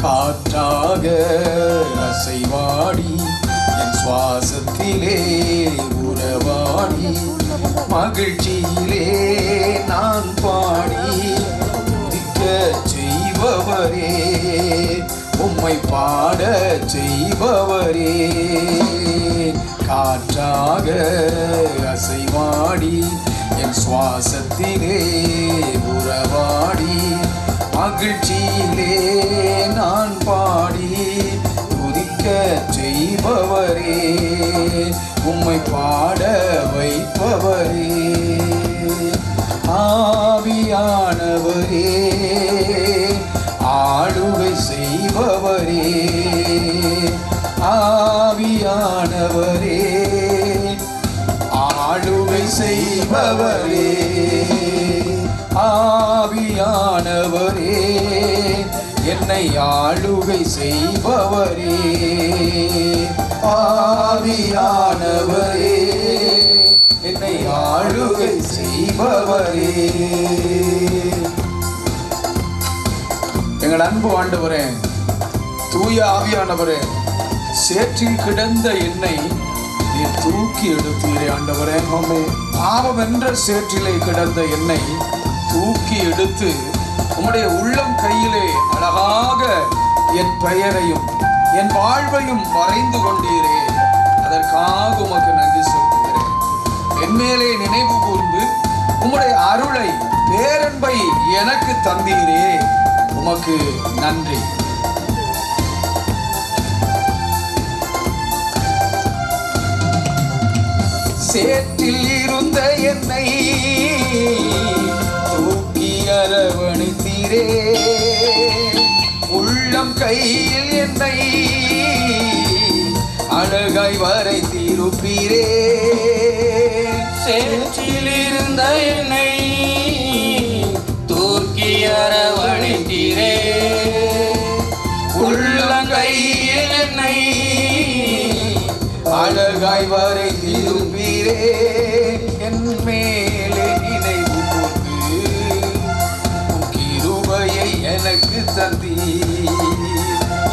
காற்றாக அசைவாடி என் சுவாசத்திலே உறவாடி மகிழ்ச்சியிலே நான் பாடி துதிக்க செய்பவரே, உம்மை பாட செய்பவரே. காற்றாக அசைவாடி என் சுவாசத்திலே உறவாடி மகிழ்ச்சியிலே நான் பாடி துதிக்க செய்பவரே, உம்மை பாட வைப்பவரே. ஆவியானவரே, ஆளுகை செய்பவரே, ஆவியானவரே, ஆளுகை செய்பவரே, ஆவியானவரே, என்னை ஆளுகை செய்பவரே, ஆவியானவரே, என்னை ஆளுகை செய்பவரே. எங்கள் அன்பு ஆண்டவரே, தூய ஆவியானவரே, சேற்றில் கிடந்த என்னை நீர் தூக்கி எடுத்தீரே ஆண்டவரே. பாவம் என்ற சேற்றிலே கிடந்த என்னை தூக்கி எடுத்து உம்முடைய உள்ளம் கையிலே அழகாக என் பெயரையும் என் வாழ்வையும் வரைந்து கொண்டீரே. அதற்காக உமக்கு நன்றி சொல்கிறேன். என் மேலே நினைவு கூர்ந்து உம்முடைய அருளை பேரன்பை எனக்கு தந்தீரே, உமக்கு நன்றி. சேற்றில் இருந்த என்னை தூக்கி அரவணைத்தீரே, உள்ளம் கையில் என்னை அழகாய் வரைத்திருப்பீரே. சேற்றில் இருந்த என்னை தூக்கி அரவணைத்தீரே, உள்ளம் கையில் என்னை அழகாய் வரைத்திருப்பீரே. என் மேலே நினைவு கூர்ந்து கிருபையை எனக்கு தந்தீர்.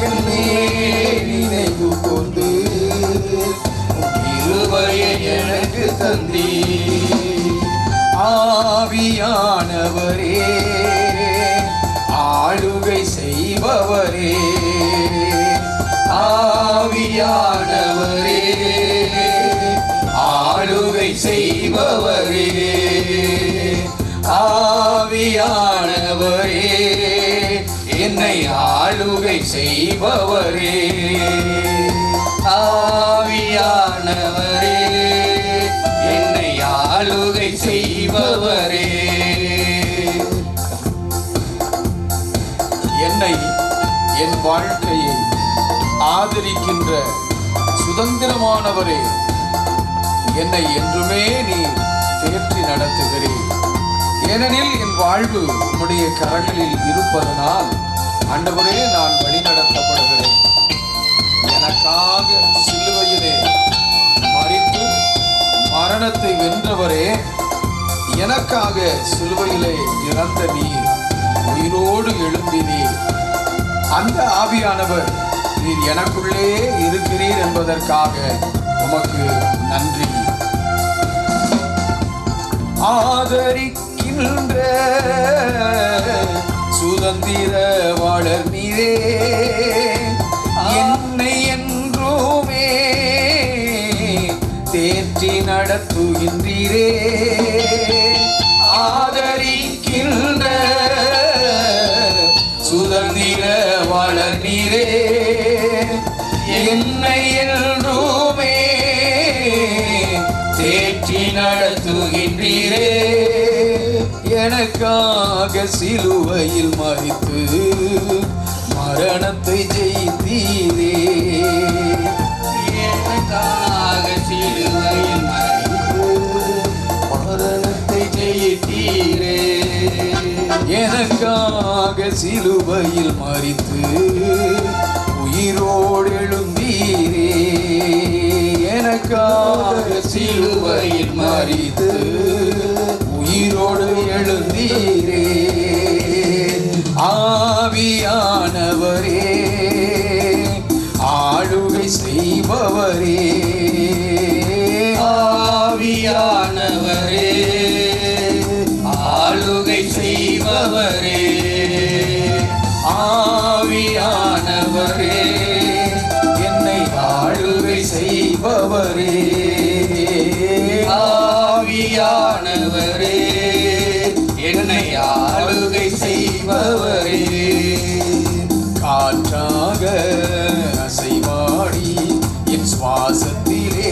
என் மேலே நினைவு கூர்ந்து கிருபையை எனக்கு தந்தீர். ஆவியானவரே, ஆளுகை செய்பவரே, ஆவியானவரே, ஆளுகை செய்பவரே, ஆவியானவரே, என்னை ஆளுகை செய்பவரே, ஆவியானவரே, என்னை ஆளுகை செய்பவரே. என்னை என் வாழ்க்கையை ஆதரிக்கின்ற சுதந்திரமானவரே, என்னை என்றுமே நீ தேற்றி நடத்துகிறேன். ஏனெனில் என் வாழ்வு உம்முடைய கரங்களில் இருப்பதனால் ஆண்டவரே நான் வழிநடத்தப்படுகிறேன். எனக்காக சிலுவையிலே மரித்து மரணத்தை வென்றவரே, எனக்காக சிலுவையிலே இறந்த நீர் உயிரோடு எழும்பினீர். அந்த ஆவியானவர் நீர் எனக்குள்ளே இருக்கிறீர் என்பதற்காக உமக்கு நன்றி. ஆதரிக்கின்ற சுதந்திரவாளர் நீரே, என்னை என்றுமே தேற்றி நடத்துகின்றீரே. ஆதரிக்கின்ற சுதந்திரவாளர் நீரே, என்னை என்றுமே தேற்றி நடத்துகின்றீரே. எனக்காக சிலுவையில் மரித்து மரணத்தை ஜெயித்தீரே. எனக்காக சிலுவையில் மரித்து மரணத்தை ஜெயித்தீரே. எனக்காக சிலுவையில் மரித்து உயிரோடு எழுந்தீரே. எனக்காக சிலுவையில் மரித்து உயிரோடு எழுந்தீரே. ஆவியானவரே, செய்பவரே ஆவியானவரே ஆளுகை செய்பவரே ஆவியானவரே என்னை ஆளுகை செய்பவரே ஆவியானவரே என்னை ஆளுகை செய்பவரே காற்றாக அசைவாடி என் சுவாசத்திலே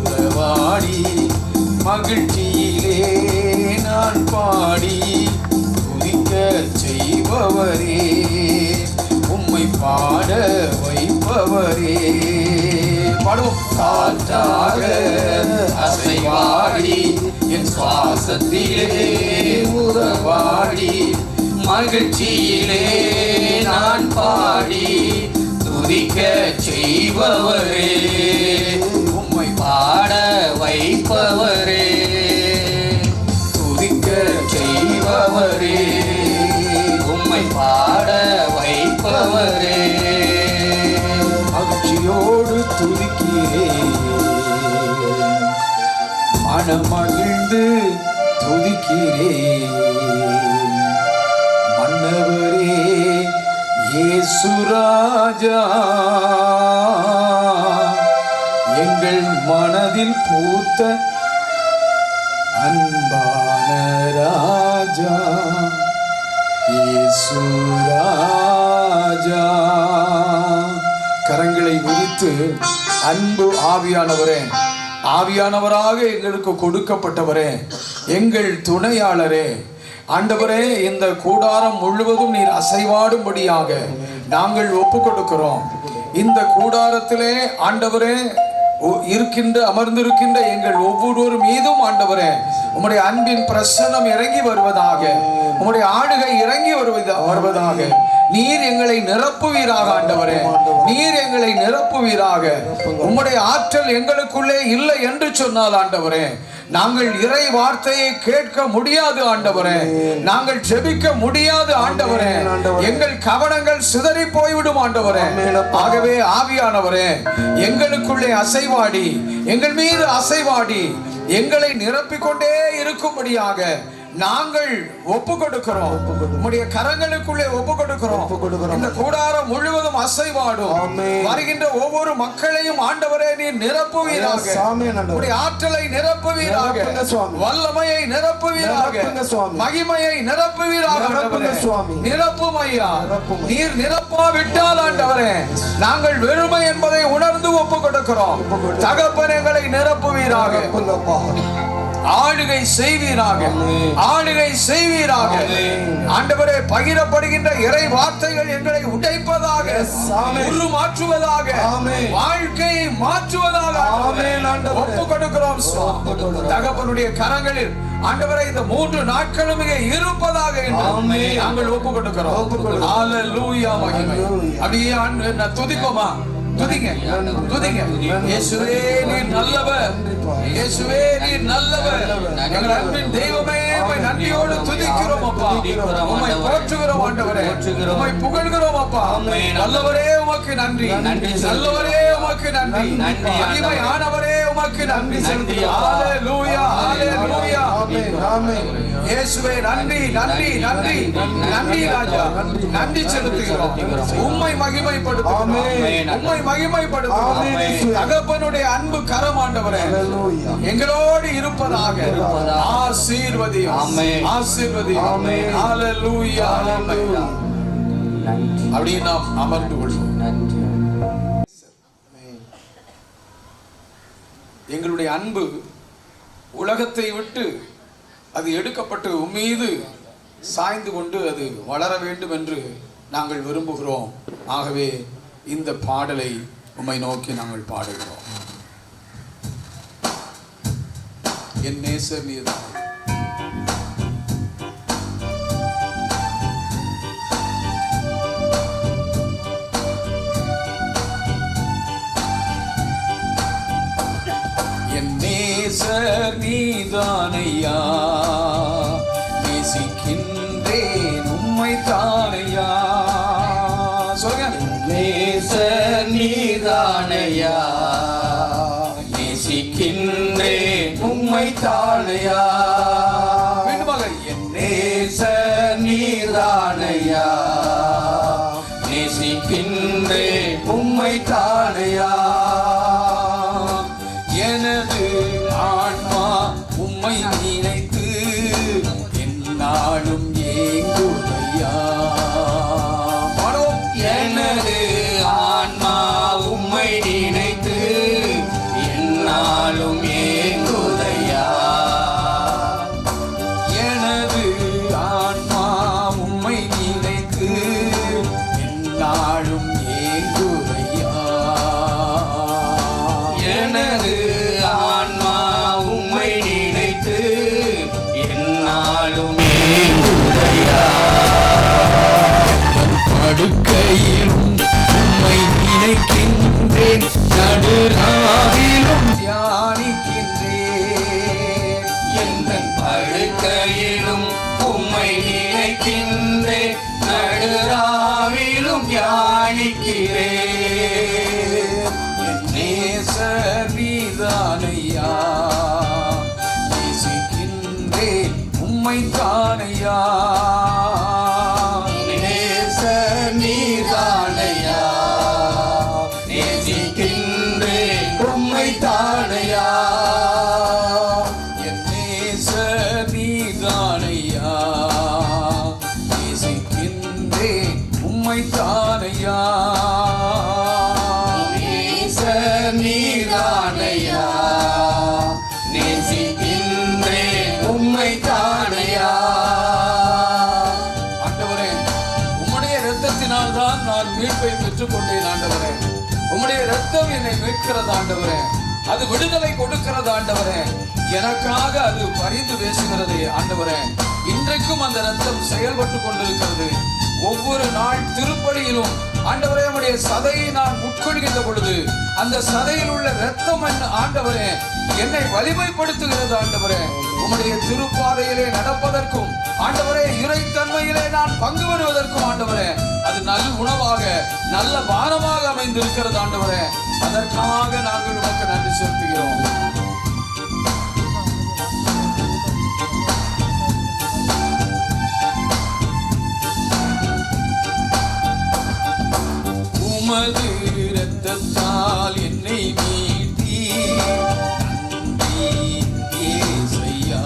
உறவாடி மகிழ்ச்சியிலே நான் பாடி துதிக்க செய்பவரே உம்மை பாட வைப்பவரே பாடுவோம். காற்றாக அசைவாடி என் சுவாசத்திலே உறவாடி மகிழ்ச்சியிலே நான் பாடி துதிக்க செய்பவரே உம்மை பாட வைப்பவரே துதிக்க செய்பவரே உம்மை பாட வைப்பவரே மகிழ்ச்சியோடு துதிக்கிறேன் மனமகிழ்ந்து துதிக்கிறேன் மன்னவரே இயேசுராஜா எங்கள் மனதில் பூத்த அன்பான ராஜா இயேசுராஜா. கரங்களை விரித்து அன்பு ஆவியானவரே, ஆவியானவராக எங்களுக்கு கொடுக்கப்பட்டவரே, எங்கள் துணையாளரே, ஆண்டவரே, இந்த கூடாரம் முழுவதும் நீர் அசைவாடும்படியாக நாங்கள் ஒப்பு கொடுக்கிறோம். இந்த கூடாரத்திலே ஆண்டவரே அமர்ந்திருக்கின்ற எங்கள் ஒவ்வொரு மீதும் ஆண்டவரே உம்முடைய அன்பின் பிரசன்னம் இறங்கி வருவதாக, உம்முடைய ஆளுகை இறங்கி வருவதாக. நீர் எங்களை நிரப்புவீராக ஆண்டவரே, நீர் எங்களை நிரப்புவீராக. உம்முடைய ஆற்றல் எங்களுக்குள்ளே இல்லை என்று சொன்னால் ஆண்டவரே நாங்கள் இறை வார்த்தையை கேட்க முடியாது ஆண்டவரே, நாங்கள் ஜெபிக்க முடியாது ஆண்டவரே, எங்கள் கவனங்கள் சிதறி போய்விடும் ஆண்டவரே. ஆகவே ஆவியானவரே எங்களுக்குள்ளே அசைவாடி, எங்கள் மீது அசைவாடி எங்களை நிரப்பிக்கொண்டே இருக்கும்படியாக நாங்கள் ஒப்பு கொடுக்கிறோம். உம்முடைய கரங்களுக்குள்ளே ஒப்பு கொடுக்கிறோம். இந்த கூடாரம் முழுவதும் அசைவாடும். வருகின்ற ஒவ்வொரு மக்களையும் ஆண்டவரே நீர் நிரப்புவீராக. உம்முடைய ஆற்றலை நிரப்புவீராக, வல்லமையை நிரப்புவீராக, மகிமையை நிரப்புவீராக. நிரப்பும் ஐயா. நீர் நிரப்பாவிட்டால் ஆண்டவரே நாங்கள் வெறுமை என்பதை உணர்ந்து ஒப்பு கொடுக்கிறோம். தகப்பன் எங்களை நிரப்புவீராக, ஆளுகை செய்வீராக, ஆளுகை செய்வீராக. ஆண்டவரே பகிரப்படுகின்ற இறை வார்த்தைகள் எங்களை உடைப்பதாக, உருமாற்றுவதாக, வாழ்க்கையை மாற்றுவதாக ஒப்பு கொடுக்கிறோம். தகப்பனுடைய கரங்களில் ஆண்டவரே இந்த 3 நாட்களும் இங்கே இருப்பதாக நாங்கள் ஒப்பு கொடுக்கிறோம். ஹல்லேலூயா, மகிமை. அப்படியே துதிப்போமா? துதிங்க, துதிங்க. இயேசுவே நீர் நல்லவர், இயேசுவே நீர் நல்லவர். எங்கள் அன்பின் தெய்வமே உம்மை நன்றியோடு துதிக்கிறோம் அப்பா, உம்மை போற்றுகிறோம் ஆண்டவரே, உம்மை புகழ்கிறோம் அப்பா. நல்லவரே உமக்கு நன்றி, நல்லவரே உமக்கு நன்றி, மகிமையானவரே உமக்கு நன்றி. ஹல்லேலூயா, ஹல்லேலூயா. இயேசுவே நன்றி, நன்றி, நன்றி, நன்றி ராஜா, நன்றி செலுத்துகிறோம். உம்மை மகிமைப்படுத்துகிறோம், உம்மை மகிமைப்படுத்துகிறோம். தகப்பனுடைய அன்பு கரம் ஆண்டவரே எங்களோடு இருப்பதாக. ஆசீர்வதியும், ஆசீர்வதியும். ஹல்லேலூயா. அப்படி நாம் அமர்ந்து கொள்வோம். எங்களுடைய அன்பு உலகத்தை விட்டு அது எடுக்கப்பட்டு உம்மீது சாய்ந்து கொண்டு அது வளர வேண்டும் என்று நாங்கள் விரும்புகிறோம். ஆகவே இந்த பாடலை உம்மை நோக்கி நாங்கள் பாடுகிறோம். என் நேசர் நீர்தான், என் நேசர் நீதானையா, நேசிக்கின்றேன் உம்மை தானையா. சொல்லுங்க. நேசர் நீதானையா, நேசிக்கின்றேன் உம்மை தானையா. மீண்டுமாக என் நேசர் நீதானையா, நேசிக்கின்றேன் உம்மை தானையா. எனது ஆன்மா உம்மை நினைத்து எந்நாளும் ஏங்குதையா. எனது ஆன்மா உம்மை நினைத்து எந்நாளும் ஏங்குதையா. எனது ஆன்மா உம்மை நினைத்து எந்நாளும் ஏங்குதையா. எனது ஆன்மா உம்மை நினைத்து எந்நாளும் ஏங்குதையா. படுக்கையிலும் உம்மை நினைக்கின்றேன், நடுராவிலும் தியானிக்கின்றேன். எந்தன் படுக்கையிலும் உம்மை நினைக்கின்றேன், நடுராவிலும் தியானிக்கிறேன். என் நேசர் நீதானையா, நேசிக்கின்றேன் உம்மை தானையா. நேசர் நீதானையா, நேசிக்கின்றேன் உம்மை தானையா. என் நேசர் நீதானையா, நேசிக்கின்றேன் உம்மை தானையா. நேசர் நீதானையா, நேசிக்கின்றேன் உம்மை தானையா. ஆண்டவரே, உம்முடைய இரத்தத்தினால் தான் நான் மீட்பை பெற்றுக் கொண்டேன் ஆண்டவரே. உம்முடைய இரத்தம் என்னை மீட்கிறது ஆண்டவரே. அது விடுதலை கொடுக்கிறது ஆண்டவரே. எனக்காக அது பரிந்து பேசுகிறது ஆண்டவரே. இன்றைக்கும் அந்த இரத்தம் செயல்பட்டு கொண்டிருக்கிறது. ஒவ்வொரு நாள் திருப்பலியிலும் ஆண்டவரே, உம்முடைய சதையை நான் உட்கொள்கின்ற பொழுது அந்த சதையில் உள்ள இரத்தம் ஆண்டவரே என்னை வலிமைப்படுத்துகிறது ஆண்டவரே. உம்முடைய திருப்பாதையிலே நடப்பதற்கும் ஆண்டவரே, இறைத்தன்மையிலே நான் பங்கு பெறுவதற்கும் ஆண்டவரே, அது நல் உணவாக நல்ல பானமாக அமைந்திருக்கிறது ஆண்டவரே. அதற்காக நாங்கள் உமக்கு நன்றி செலுத்துகிறோம். உமது இரத்தத்தால் என்னை மீட்டி நன்றி ஏசையா.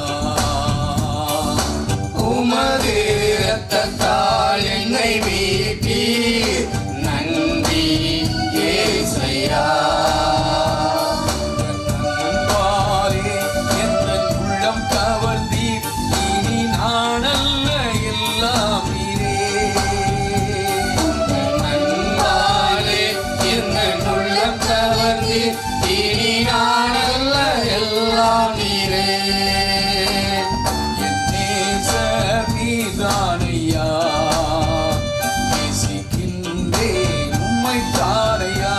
உமது இரத்தத்தால் என்னை மீட்டி நன்றி ஏசையா. அன்பாலே எந்தன் உள்ளம் கவர்ந்தீர், இனி நான் அல்ல எல்லாம் நீரே. நண்பாலே என்னன் உள்ளம் கவர்ந்து இனி நான் அல்ல எல்லாம் நீரே. என் நேசர் நீதானையா, நேசிக்கின்றேன் உம்மை தானையா.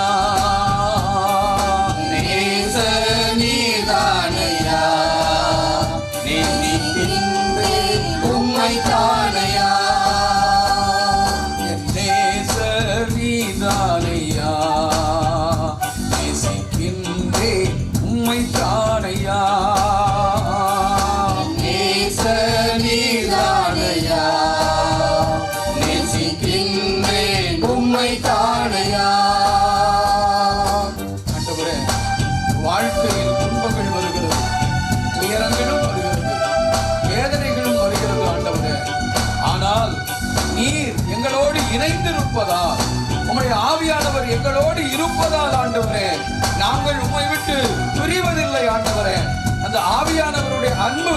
நேசர் நீதானையா, நேசிக்கின்றேன் உம்மை தானையா. என் நேசர் நீதானையா, நேசிக்கின்றேன் உம்மை தானையா. நேசர் நீதானையா, நேசிக்கின்றேன் உம்மை தானையா. ஆண்டவரே, வாழ்க்கையில் துன்பங்கள் வருகிறது, துயரங்களும் வருகிறது, வேதனைகளும் வருகிறது ஆண்டவரே. ஆனால் நீர் எங்களோடு இணைந்திருப்பதால், உம்முடைய ஆவியானவர் எங்களோடு இருப்பதால் ஆண்டவரே, நாங்கள் உம்மை விட்டு பிரிவதில்லை ஆண்டவரே. அந்த ஆவியானவருடைய அன்பு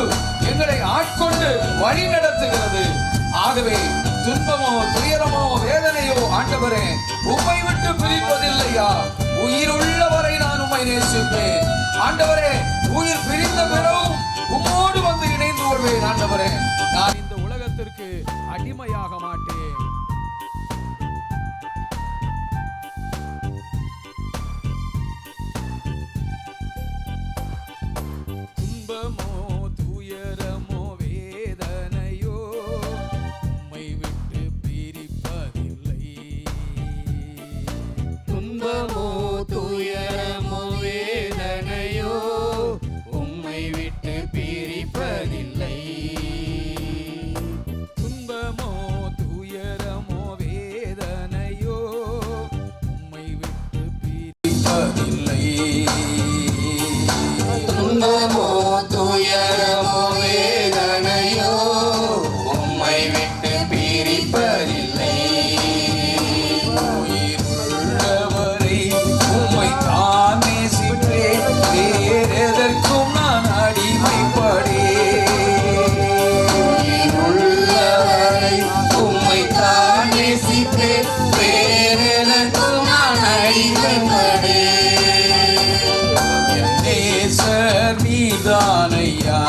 எங்களை ஆட்கொண்டு வழி நடத்துகிறது. ஆகவே துன்பமோ துயரமோ வேதனையோ ஆண்டவரே, உம்மை விட்டு பிரிப்பதில்லையா. உயிருள்ளவரை நான் உம்மை நேசிப்பேன் ஆண்டவரே. உயிர் பிரிந்த பிறகும் உம்மோடு வந்து இணைந்து கொள்வேன் ஆண்டவரே. நான் இந்த உலகத்திற்கு அடிமையாக மாட்டேன். துன்பமோ துயரமோ வேதனையோ உம்மை விட்டு பிரிப்பதில்லை. துன்பமோ துன்பமோ துயரமோ வேதனையோ உம்மை விட்டு பிரிப்பதில்லை. துன்பமோ துயரமோ வேதனையோ உம்மை விட்டு பிரிப்பதில்லை. துன்பமோ துயரமோ வேதனையோ உம்மை விட்டு பிரிப்பதில்லை. உயிருள்ளவரை உம்மை தான் நேசிப்பேன், வேறெதற்கும் நான் அடிமைப்படேன். உள்ளவரை உம்மை தான் நேசிப்பேன், வேறெதற்கும் நான் அடிமைப்படேன். என் நேசர் நீதானையா,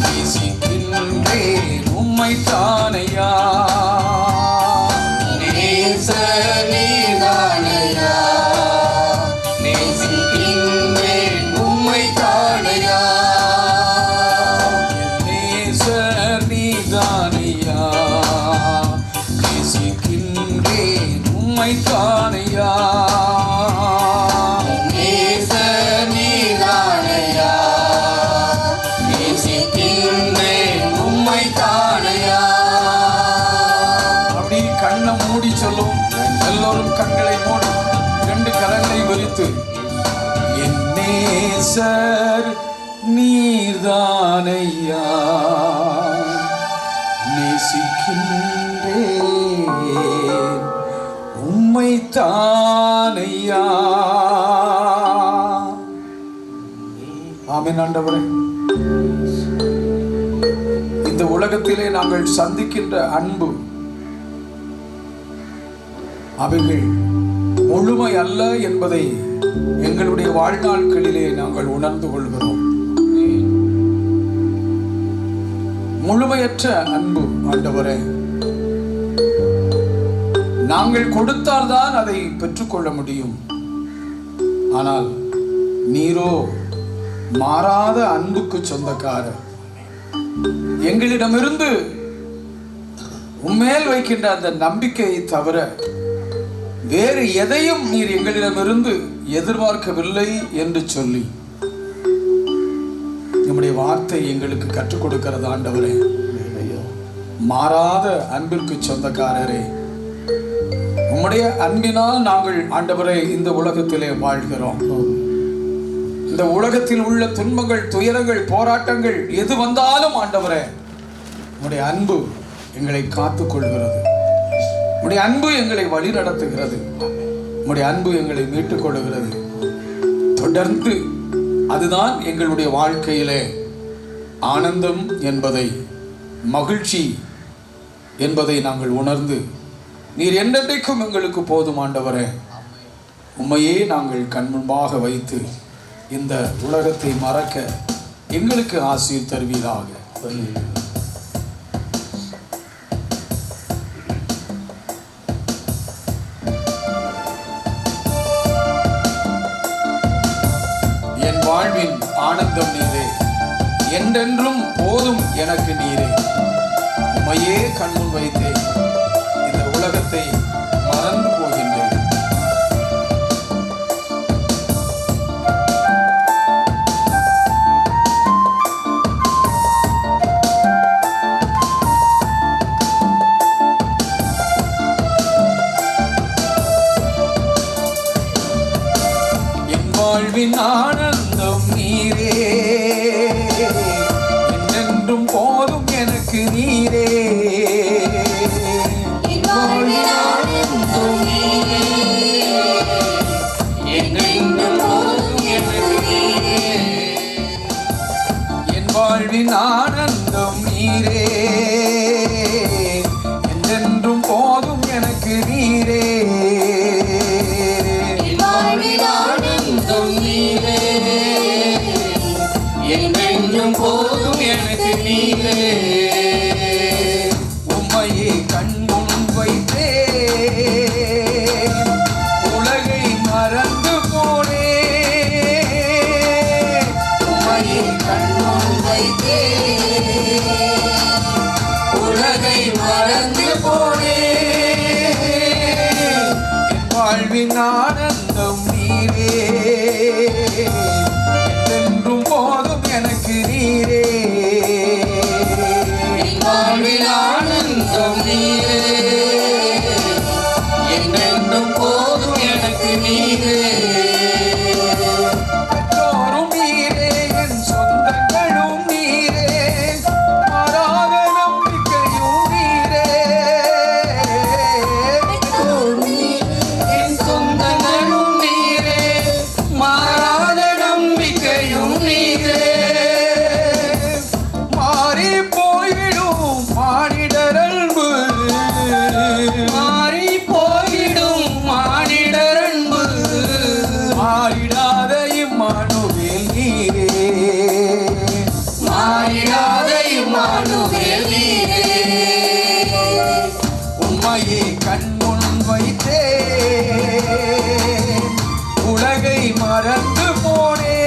நேசிக்கின்றேன் உம்மை தானையா. நேசர் நீதானையா, நேசிக்கின்றேன் உம்மை தானையா. என் நேசர் நீதானையா, நேசிக்கின்றேன் உம்மை தானையா. நேசர் நீதானையா, நேசிக்கின்றேன் உம்மை தானையா. அப்படி கண்ணை மூடி சொல்லும். எல்லோரும் கண்களை மூடி 2 கரங்களை விரித்து, என் நேசர் நீர்தானையா, நேசிக்கின்றேன் உம்மை தானையா. ஆமென் ஆண்டவரே. இந்த உலகத்திலே நாங்கள் சந்திக்கின்ற அன்பு அவைகள் முழுமை அல்ல என்பதை எங்களுடைய வாழ்நாட்களிலே நாங்கள் உணர்ந்து கொள்கிறோம். முழுமையற்ற அன்பு ஆண்டவரே, நாங்கள் கொடுத்தால்தான் அதை பெற்றுக்கொள்ள முடியும். ஆனால் நீரோ மாறாத அன்புக்கு சொந்தக்காரர். எங்களிடமிருந்து உம்மேல் வைக்கின்ற அந்த நம்பிக்கையை தவிர வேறு எதையும் நீர் எங்களிடமிருந்து எதிர்பார்க்கவில்லை என்று சொல்லி நம்முடைய வார்த்தை எங்களுக்கு கற்றுக் கொடுக்கிறது. ஆண்டவரே, மாறாத அன்பிற்கு சொந்தக்காரரே, உம்முடைய அன்பினால் நாங்கள் ஆண்டவரே இந்த உலகத்திலே வாழ்கிறோம். இந்த உலகத்தில் உள்ள துன்பங்கள், துயரங்கள், போராட்டங்கள் எது வந்தாலும் ஆண்டவரே, உம்முடைய அன்பு எங்களை காத்துக் கொள்கிறது. உம்முடைய அன்பு எங்களை வழி நடத்துகிறது. உம்முடைய அன்பு எங்களை மீட்டுக் கொள்கிறது. தொடர்ந்து அதுதான் எங்களுடைய வாழ்க்கையிலே ஆனந்தம் என்பதை, மகிழ்ச்சி என்பதை நாங்கள் உணர்ந்து, நீர் என்றென்றைக்கும் எங்களுக்கு போதும் ஆண்டவரே, உம்மையே நாங்கள் கண்முன்பாக வைத்து இந்த உலகத்தை மறக்க எங்களுக்கு ஆசீர் தருவீராக. என் வாழ்வின் ஆனந்தம் நீரே, என்றென்றும் போதும் எனக்கு நீரே. உம்மையே கண்முன் வைத்தேன், இந்த உலகத்தை மறந்து போகின்றேன். வாழ்வின் ஆனந்தம் நீரே, என்றென்றும் போதும் எனக்கு நீரே. என் வாழ்வின் ஆனந்தம் நீரே, என்றென்றும் போதும் எனக்கு நீரே. என் வாழ்வின் ஆனந்தம் நீரே, என்றென்றும் போதும் எனக்கு நீரே. என்றென்றும் போதும் எனக்கு நீரே. உம்மையே கண்முன் வைத்தேன், உலகை மறந்து போனேன். உம்மையே கண்முன் வைத்தேன், உலகை மறந்து போனேன். வாழ்வின் ஆனந்தம் நீரே, என்றென்றும் போதும் எனக்கு நீரே. வாழ்வின் ஆனந்தம் நீரே, என்றென்றும் போதும் எனக்கு நீரே. பெற்றோரும் நீரே, என் சொந்தங்களும் நீரே, மாறாத நம்பிக்கையும் நீரே. என் சொந்தங்களும் நீரே, மாறாத நம்பிக்கையும் நீரே. மாறி போய்விடும் மானிடரன்பு, மாறி போயிடும் மானிடரன்பு, மாறிடாத இம்மானுவேல் நீரே. மாறிடாத இம்மானுவேல் நீரே. உம்மையை கண்முன் வைத்தே உலகை மறந்து போனேன்.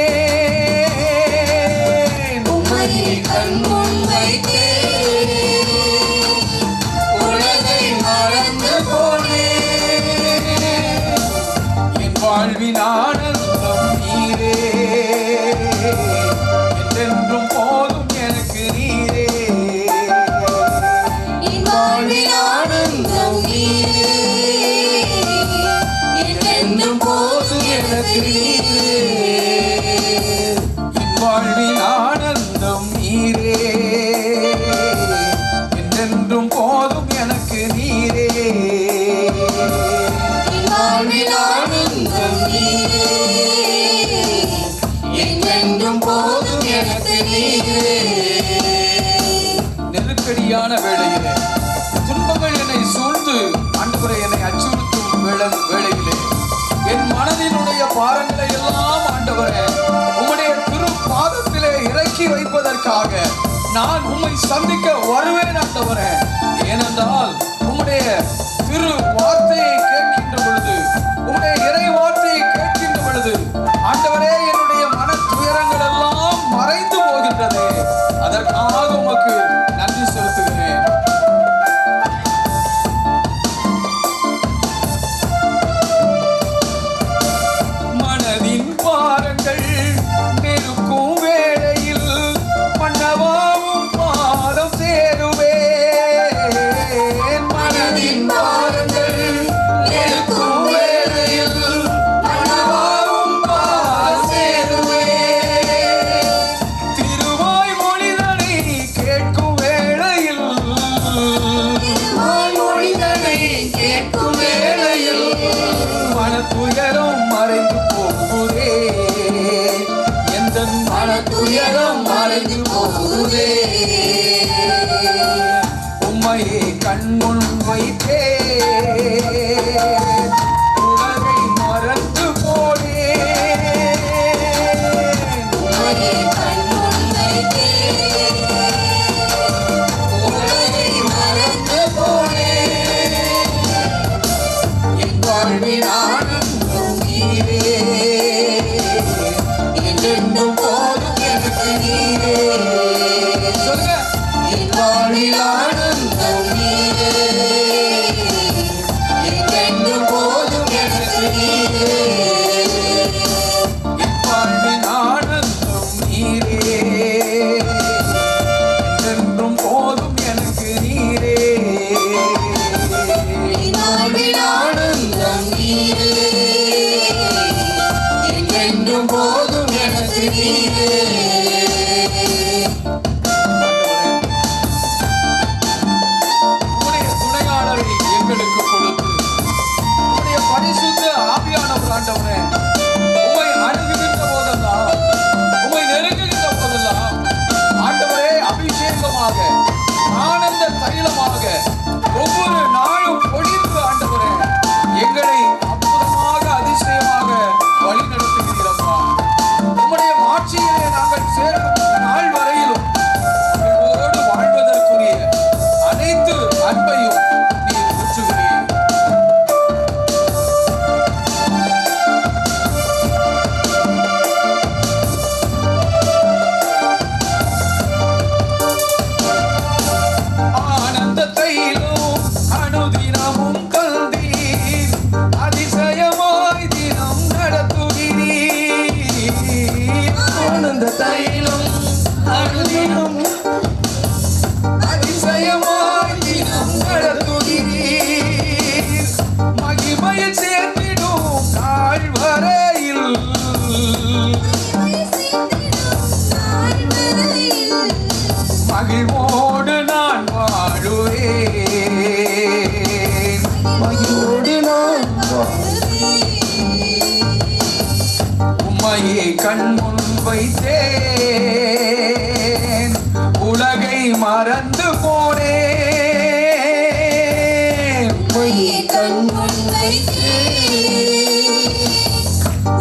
உம்மையை கண்முன் வைத்தே உலகை மறந்து போனேன். என் வாழ்வின் ஆனந்தம் நீரே, என்றென்றும் போதும் எனக்கு நீரே. என் வாழ்வின் ஆனந்தம் நீரே, என்றென்றும் போதும் எனக்கு நீரே. என் வாழ்வின் ஆனந்தம் நீரே, என்றென்றும் போதும் எனக்கு நீரே. என் வாழ்வின் ஆனந்தம் நீரே, என்றென்றும் போதும் எனக்கு நீரே. நெருக்கடியான வேளையிலே, துன்பங்கள் என்னை சூழ்ந்து ஆண்டவரே என்னை அச்சுறுத்தும் வேளையிலே, என் மனதினுடைய பாரங்களை எல்லாம் ஆண்டவரே உம்முடைய திரு பாதத்திலே இறக்கி வைப்பதற்காக நான் உம்மை சந்திக்க வருவேன் ஆண்டவரே. ஏனென்றால் உம்முடைய திரு வார்த்தையை கேட்கின்ற பொழுது, உம்முடைய இறை வார்த்தையை கேட்கின்ற பொழுது ஆண்டவரே என்னுடைய மன துயரங்கள் எல்லாம் மறைந்து போகின்றதே. அதற்காக உமக்கு நன்றி செலுத்துகிறேன். மனதின் பாரங்கள் நெருக்கும் வேளையில் மன்னவாவும் பாதம் சேருவேன். மனதின் பாரங்கள் நெருக்கும் வேளையில் மன்னவாவும் பாதம் சேருவேன். திருவாய் மொழிதனை கேட்கும் வேளையில், மொழிதனை கேட்கும் வேளையில் மனத்துயரம் மறைந்து போகுதே. எந்த மனத்துயரம் மறைந்து போகுதே. உம்மையை கண்முன் வைத்தே உலகை மறந்து போனேன். உம்மையை கண்முன் வைத்தே உலகை மறந்து போனேன். என் வாழ்வின் ஆனந்தம் நீரே, என்றென்றும் போதும் எனக்கு நீரே. சொல்லுங்க. என் வாழ்வின் ஆனந்தம் நீரே, என்றென்றும் போதும் எனக்கு நீரே. என் வாழ்வின் ஆனந்தம் நீரே, என்றென்றும் போதும் எனக்கு நீரே. என் வாழ்வின் ஆனந்தம் நீரே,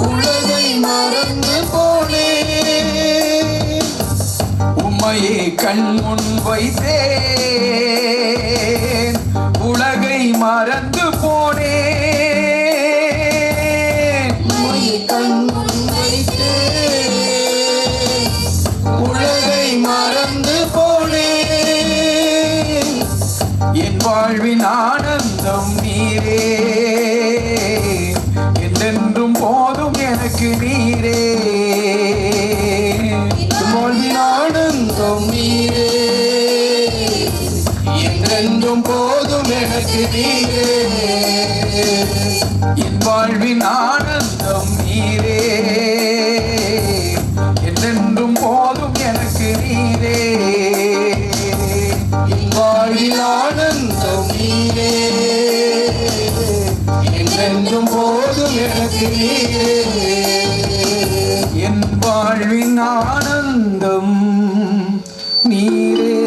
உலகை மறந்து போனேன் உம்மையே கண் முன் வைத்தேன் உலகை மறந்து போனேன் உம்மையே கண் முன் வைத்தேன் உலகை மறந்து போனேன் என் வாழ்வின் ஆனந்தம் நீரே என்றென்றும் போதும் எனக்கு நீரே வாழ்வின் ஆனந்தம் நீரே என்றென்றும் போதும் எனக்கு நீரே என் வாழ்வின் ஆனந்தம் நீரே என்றென்றும் போதும் எனக்கு நீரே என் வாழ்வில் ஆனந்தம் நீரே என்றென்றும் போதும் எனக்கு நீரே என் வாழ்வின் ஆனந்தம் நீரே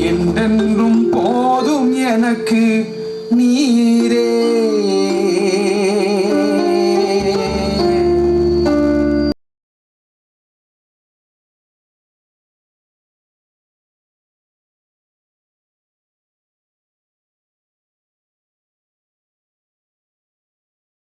என்றென்றும் போதும் எனக்கு